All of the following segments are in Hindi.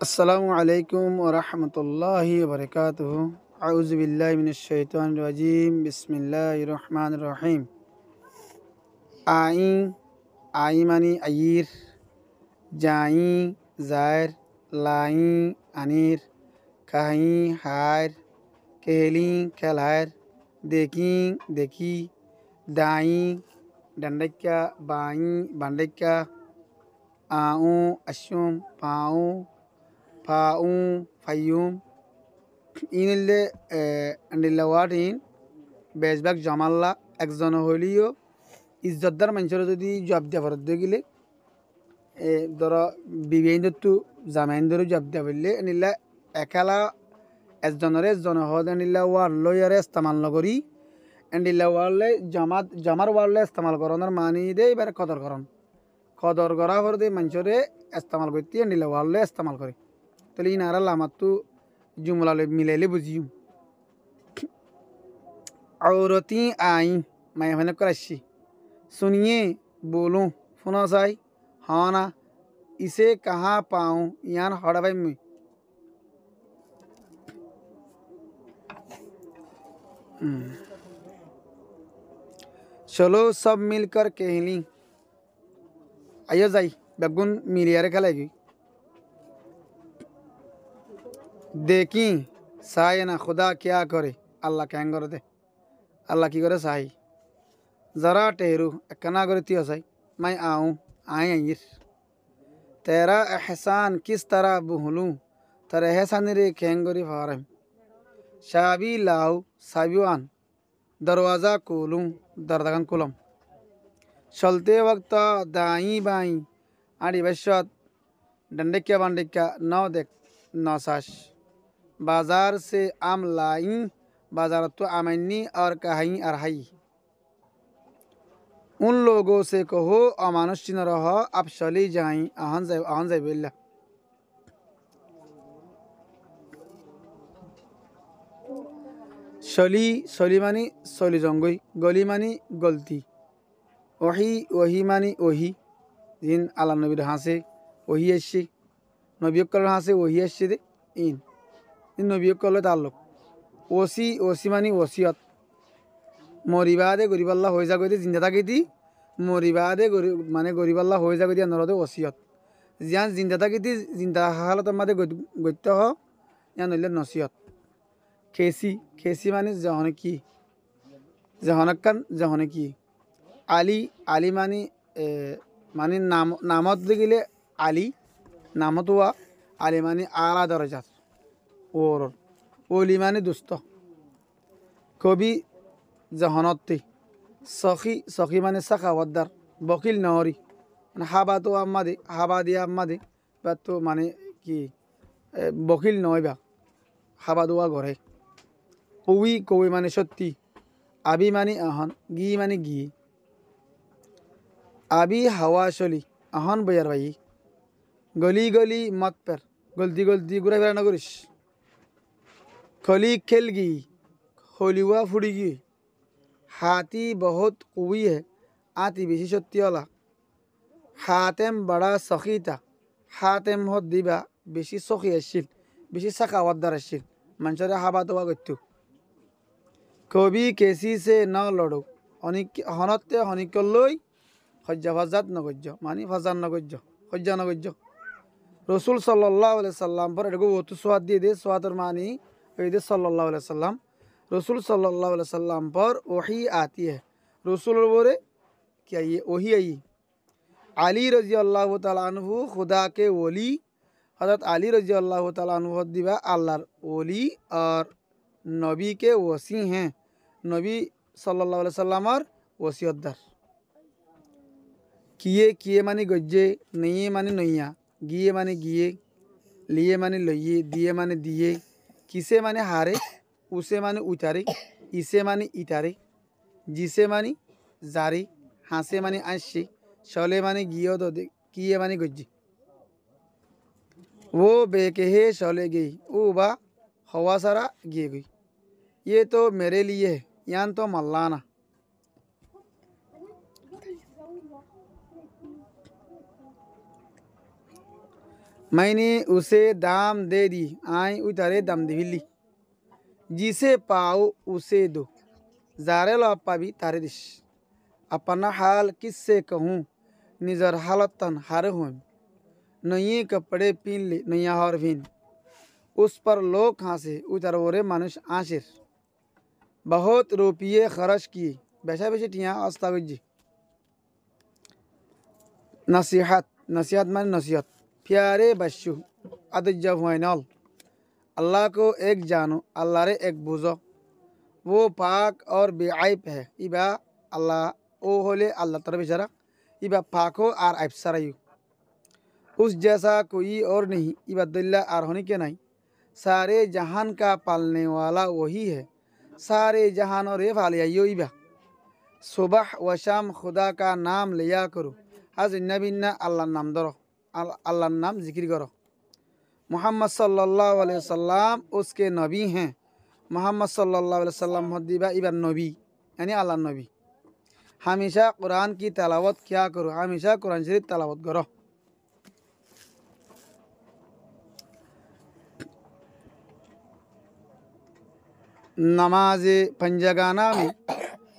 अस्सलामु अलैकुम व रहमतुल्लाहि व बरकातुहू। अऊज़ु बिल्लाहि मिनश शैतानिर रजीम। बिस्मिल्लाहिर रहमानिर रहीम। आई आई मानी अयीर, जाई ज़ायर, लाई अनीर, कहीं हायर, कहली खैलहायर, देखी देखी, दाई डंडक्या, बाई बंडक्या, आऊँ अशुम, पाऊँ faa'uu fayyuum inille andilla waatin বেশভাগ জামাল্লা একজন হইলিও ইজ্জতদার মানুষের যদি জব দিয়া ফরত গেলে ধরো বিবেন্দু জামাইন্দর জব দিয়া বললে নিলা একালা এজন হদ নিলা ওয়ার লয়ারে ইস্তেমাল নকরি এন্ডিল্লা ওয়ারলে জামার ওয়ারলে ইস্তেমাল করনের মানি দে এবার কদর করা ফর দে মানুষরে ইস্তেমাল করতে এন্ডিল্লা ওয়ারলে ইস্তেমাল করে তাহলে ইনারা লামাতু जुमला मिलाइले बुझियो औरती आई मैं मैंने कराची सुनिए बोलूं सुना साई हाँ ना इसे कहाँ पाऊँ यान हड़ा भाई में चलो सब मिलकर कहली आइए जाई बेगुन मिलियारे खेलेगी देखी साय ना खुदा क्या करे अल्लाह क्या कर दे अल्लाह की करे साई ज़रा ठहरू कना करे तियो साई मैं आऊँ आए आइर तेरा एहसान किस तरह भूलूँ तेरा एहसान रे खेंगरी फारम शाबी लाऊ साबिवान दरवाज़ा खोलूँ दरदगन कुलम चलते वक्त दाई बाई आड़ी बशत डंडक्या बंडक्या नौ देख नौसाश बाजार से आम लाई बाजार तो आमनी और कहीं अरहाई उन लोगों से कहो अमानुष न रहो अब चली जाई आहन जाए बिल्ला चली मानी चली जंगई गली मानी गलती वही मानी वही जिन आला नबीर हासे वही एसे नबी कल हासे वही एसे दे इन नबी कल ताल्लुक ओसी मानी वसियत मरिबादे गरीबाल्ला हो जागो जिंदा थाकी मरिबादे माने गरीबाल्ला हो जागो नरदे वसियत जियान जिंदा थाकी जिंदा हालत मादे गत्य हो या नइले नसियत खेसी माने जहने की आली मानी मानी नामत दिले आली नामत हुआ आली मानी आला दरजात और ओली मानी दुस्त कवि जहनती सखी माने सखावतदार बकिल नहरी মানে হাবা তো আম্মাদে হাবা দিয়া আম্মাদে বা তো মানে কি বকিল নয় বা হাবা দোয়া ঘরে কবি মানে সত্যি আবি মানে আহন গি মানে গি আবি হাওয়া চলি আহন বয়ার ভাই গলি গলি মত পের গলতি ঘুরে ফেরা না করিস खली खेल गई होलिवा फुड़ी गई हाथी बहुत कुवी है आती बेशी सत्य वाला हातेम बड़ा सखी था हातेम हो दिबा बेशी सखी आशिल बेशी सखावतदार आशिल मंचरे हाबा तो गत्तु कभी केसी से न लड़ो हनते हनिकल्लई हज्जा फजात नगज्ज मानी फजार नगज्ज हज्जा नगज्ज रसूल सल्लल्लाहु अलैहि वसल्लम पर एगो वो तो स्वाद दिए दे स्वादर मानी सल्लल्लाहु अलैहि वसल्लम रसूल सल्लल्लाहु अलैहि वसल्लम पर वही आती है रसूल बोले क्या ये वही आई अली रजी अल्लाह तआला अन्हु खुदा के वली हज़रत अली रजी अल्लाह तआला अन्हु दिवा अल्लाहर वली और नबी के वसी हैं नबी सल्लल्लाहु अलैहि वसल्लम और वसीयतदार किए मानी गज्जे नहीं मानी नैया गिए मानी गिए लिए मानी लइए दिए मानी दिए किसे माने हारे उसे माने उतारे इसे माने इतारे जिसे मानी जारी हासे माने आशी शले माने गियो दो किए माने गज्जी वो बेकहे शले गई वो बा हवा सारा गिए गई ये तो मेरे लिए है यान तो मल्लाना मैंने उसे दाम दे दी आई उतारे दम दिविली जिसे पाओ उसे दो जारे लो अपा भी तारे दिश अपना हाल किससे कहूँ निजर हालतन हारे हुए नए कपड़े पीन ले नया हर भीन उस पर लोग हंसे उतर वोरे मानुष आशिर बहुत रुपये खर्च किए बेशा बेशे टिया अस्ताविजी नसीहत नसीहत माने नसीहत प्यारे बच्चों अदज्जा हुआइनल अल्लाह को एक जानो अल्लाह रे एक बुझो वो पाक और बेआइब है इबा अल्लाह ओ होले अल्लाह तरफ इशारा इबा पाको और आइब सरायु उस जैसा कोई और नहीं इबादुल्ला आर होने के नहीं सारे जहान का पालने वाला वही है सारे जहान और फालिया इबा सुबह व शाम खुदा का नाम लिया करो हज नबीना अल्लाह नाम दरो अल्लाह नाम जिक्र करो मोहम्मद सल्लल्लाहु अलैहि वसल्लम उसके नबी हैं मोहम्मद सल्लल्लाहु अलैहि वसल्लम हदीबा इबा नबी यानी अल्लाह नबी हमेशा कुरान की तलावत क्या करो हमेशा कुरान शरीफ तलावत करो नमाज पंजगाना में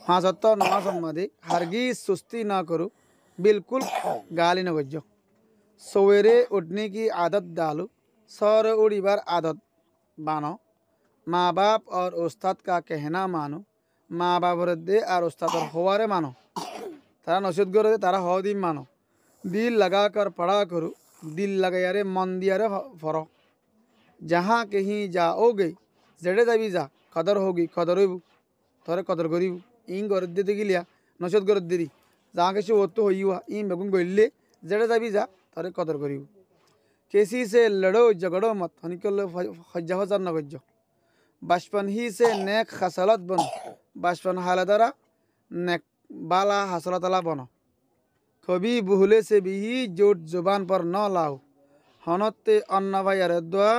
हाँ सत्ता नमाज मदे हरगिज सुस्ती ना करो बिल्कुल गाली न बजो सवेरे उठने की आदत डालो सौर उड़ी बार आदत बानो माँ बाप और उस्ताद का कहना मानो माँ बाप दे और उस्ताद और होवारे मानो तारा नसीहत करो तारा हो दिन मानो दिल लगा कर पढ़ा करो दिल लगा रे मन दिया रे फरो जहाँ कहीं जाओगे जेड़े जाबी जा कदर होगी कदर हो थोड़े कदर करी इन कर दे गिलिया नसीहत कर दे जहाँ किसी वो तो हुआ इन बेगुन गले जेड़े जाबी जा थोड़े कदर करी किसी से लड़ो झगड़ो मत हनिकल हज्जा हजार न गज्जो बचपन ही से नेक खसलत बनो बचपन हालदारा नेक बाला हसलतला बनो कभी भूले से भी जोट जुबान पर न लाओ हनते अन्ना भाई अरद्वा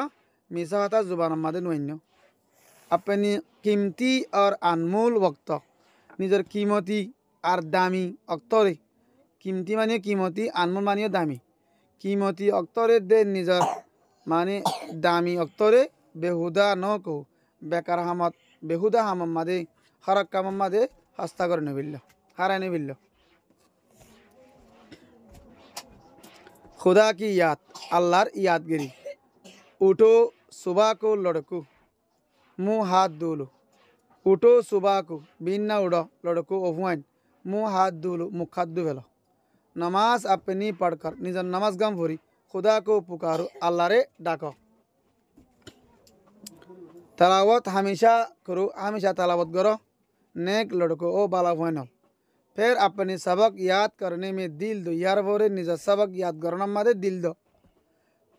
मिसा हता जुबान मादे नुइन्यो अपनी कीमती और अनमोल वक्त निजर कीमती और दामी अक्तरे कीमती मानियो कीमती अनमोल मानियो दामी कीमती अक्तरे दे निजर माने दामी अक्तरे बेहुदा न को बेकार हमत बेहुदा हम मादे हरक काम मादे हस्ता करने बिल्लो हाराने बिल्लो खुदा की याद अल्लाहर यादगिरी उठो सुबह को लड़को मुँह हाथ धो लो उठो सुबह को बिना उड़ो लड़को ओफुआन मुँह हाथ धो लो मुख हाथ धो लो नमाज अपनी पढ़कर निजर नमाज गम भरी खुदा को पुकारो अल्लाह रे डाको तलावत हमेशा करो हमेशा तलावत करो नेक लड़को ओ बाला फैनल फिर अपने सबक याद करने में दिल दो यार बोरे निजर सबक याद करना मादे दिल दो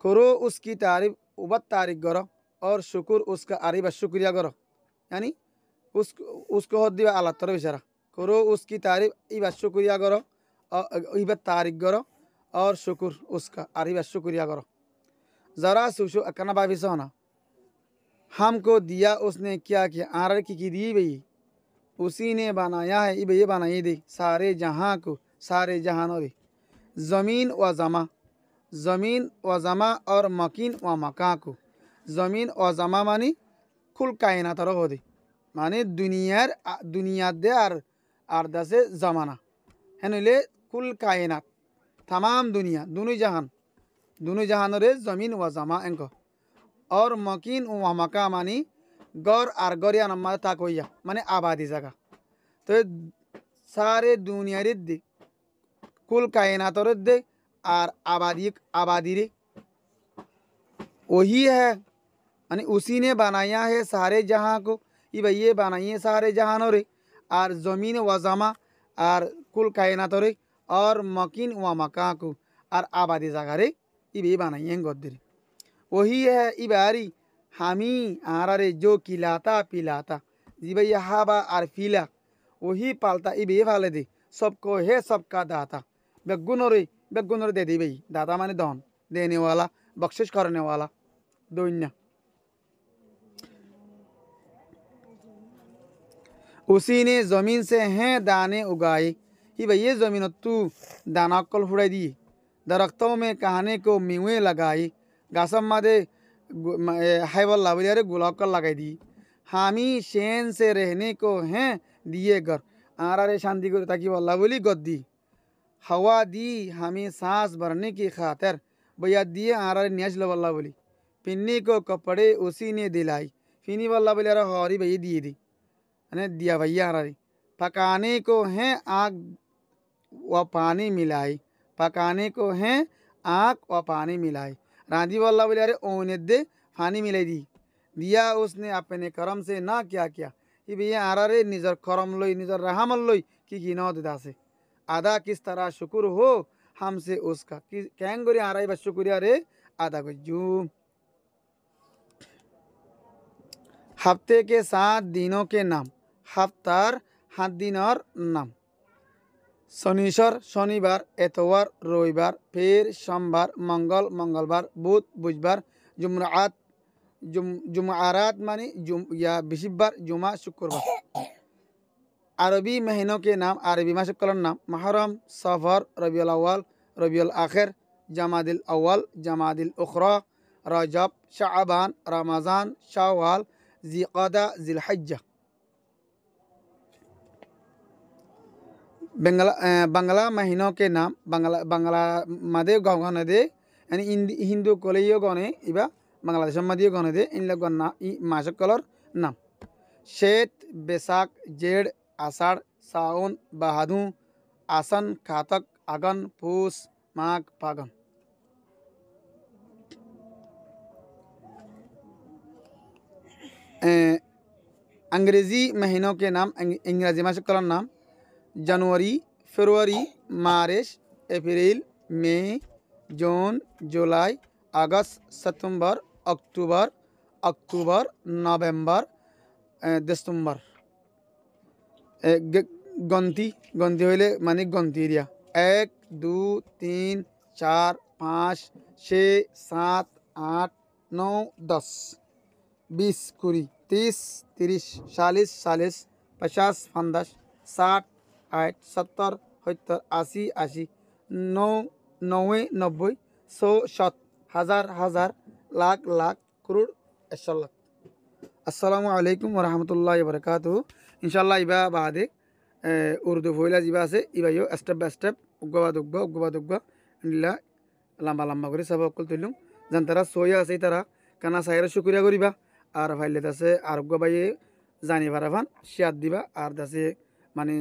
करो उसकी तारीफ उबत तारीफ करो और शुक्र उसका आरिबा शुक्रिया करो यानी उसको हो दिया अल्लाह तरफ इशारा करो उसकी तारीफ इबा शुक्रिया करो और इबा तारीफ करो और शुक्र उसका आरिबा शुक्रिया करो ज़रा सोचो अकना बाबी सोना हमको दिया उसने क्या किया आर की दी भाई उसी ने बनाया है इबे ये बनाई दे सारे जहाँ को सारे जहानों रे ज़मीन व जमा और मकीन व मका को ज़मीन व जमा मानी कुल कायनात हो दे माने दुनिया दे आर दसे जमाना है नले कुल कायनात तमाम दुनिया दोनों जहान रे ज़मीन व जमा एंको और मकीन व मका मानी गौर आर गौरिया नमा ताकोया माने आबादी जगह तो सारे दुनिया रे दे कुल कायनात रे दे आर आबादी रे वही है यानी उसी ने बनाया है सारे जहां को ये बनाइए सारे जहानों रे और ज़मीन व जमा और कुल कायनात रे और मकीन व मका को और आबादी जगह रे ये बनाइए गोदरी वही है इबारी हामी आरा रे जो खिलाता पिलाता जी भैया हाबा और फिला वही पालता इबे फाले दे सबको है सबका दाता बेगुन रे दे दी भाई दाता माने दौन देने वाला बख्शिश करने वाला दुनिया उसी ने ज़मीन से हैं दाने उगाए ही भाई ये ज़मीन तू दाना कल फुड़ाई दिए दरख्तों में कहने को मेवे लगाए गासम मादे हाय वल्ला बोलिया रे गुलाब का लगाई दी हामी शैन से रहने को हैं दिए घर आरा रे शांति को ताकि वल्ला बोली गद्दी हवा दी हमें सांस भरने की खातिर भैया दिए आरा रे न्याज लो वल्ला बोली पिन्नी को कपड़े उसी ने दिलाई फिनी वल्ला बोली अरे हौरी भैया दिए दी अने दिया भैया आरा रे पकाने को हैं आग व पानी मिलाई पकाने को हैं आग व पानी मिलाई रांधी वल्ला बोले अरे ओने दे पानी मिलाई दी दिया उसने अपने करम से ना क्या किया कि भैया आरा रे निजर करम लोई निजर रहमल लोई कि नौ दिदा से आदा किस तरह शुक्र हो हमसे उसका कि कैंगोरी आ रहा है बस शुक्रिया रे आदा को जू हफ्ते के 7 दिनों के नाम हफ्तार 7 दिन और नाम शनिश्वर शनिवार एतवार रविवार फिर सोमवार मंगल मंगलवार बुध बुधवार जुमरात जुमारात मानी या बिशिवार जुमा शुक्रवार अरबी महीनों के नाम अरबी मास का नाम मुहर्रम सफ़र रबीउल अव्वल रबीउल आखिर जमादिल अव्वल जमादिल उखरा रजब शाबान रमज़ान शव्वाल ज़िक़दा ज़िलहज्जा बांग्ला महीनों के नाम बांग्ला मादे गने दे यानी हिंदू कोलियो गने इबा बांग्लादेश मध्य गने दे इन लोग मास कलर नाम शेत बैसाख जेठ आषाढ़ सावन बहादू आसन कातक आगन पूस माघ फागन अंग्रेज़ी महीनों के नाम इंग्रजी मास कलर नाम जनवरी फरवरी मार्च अप्रैल मई जून जुलाई अगस्त सितंबर अक्टूबर नवंबर दिसंबर गंती गंती हईले मानी गंती दिया 1 2 3 4 5 6 7 8 9 10 20 20 30 30 40 40 50 50 60 60 70 70 80 80 90 90 100 100 हजार हजार लाख लाख करोड़ अशल्लाह अस्सलामु अलैकुम वरहमतुल्लाहि वबरकातुहू इंशाल्लाह इबा बादे उर्दू फोइला जिबा से इबा यो स्टेप बाय स्टेप उग्गा इल्ला लम्बा लम्बा करे सब अकल तुलुम जानतारा सोया से तारा काना सायरा शुक्रिया करिबा और फाइले दासे और उग्गा बाये जानि बाराफान शेयर दिबा और दासे माने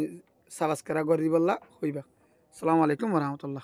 साबस्क्राइब कर दिबल्ला होइबा अस्सलामु अलैकुम वरहमतुल्लाह।